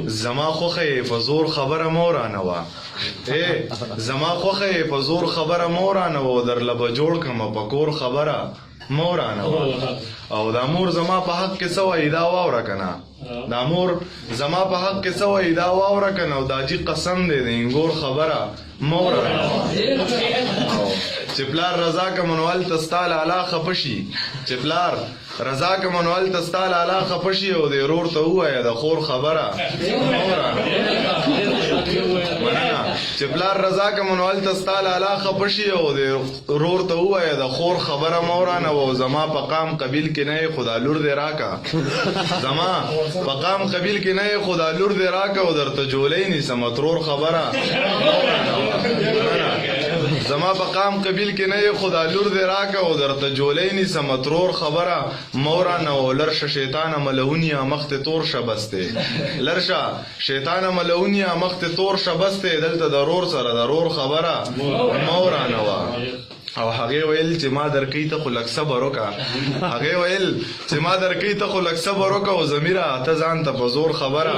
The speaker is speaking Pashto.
زما خوخه په زور خبره مورانه وا زما خوخه په زور خبره مورانه و در لب جوړ کما پکور خبره مورانه وا او د امور زما په حق کې سوې دا واوره کنه د امور زما په حق کې سوې دا واوره کنه او داجی قسم دې د انګور خبره مورانه چې پلار رضا کا منوال تستال اعلی خفشي چې پلار رضا کا منوال تستال اعلی خفشي او د رور ته وایا د خور خبره چې پلار رضا کا منوال تستال اعلی خفشي او د رور ته وایا د خور خبره مورانه او زما په قام قبیل کې نه خدا لور دې راکا زما په قام قبیل کې نه خدا لور دې راکا او درته جولې نه سمترور خبره زما په قام قبیل کې نه خدا لور دې راکا او درته جولې نه سمترور خبره مورانه او لرشه شیطان ملعونیا مخت تور شبسته لرشه شیطان ملعونیا مخت تور شبسته دلته ضرور سره ضرور خبره مورانه وا او هغه ویل چې ما درکې ته خلک صبر وکا هغه ویل چې ما درکې ته خلک صبر وکا او زمیره ته ځان ته په زور خبره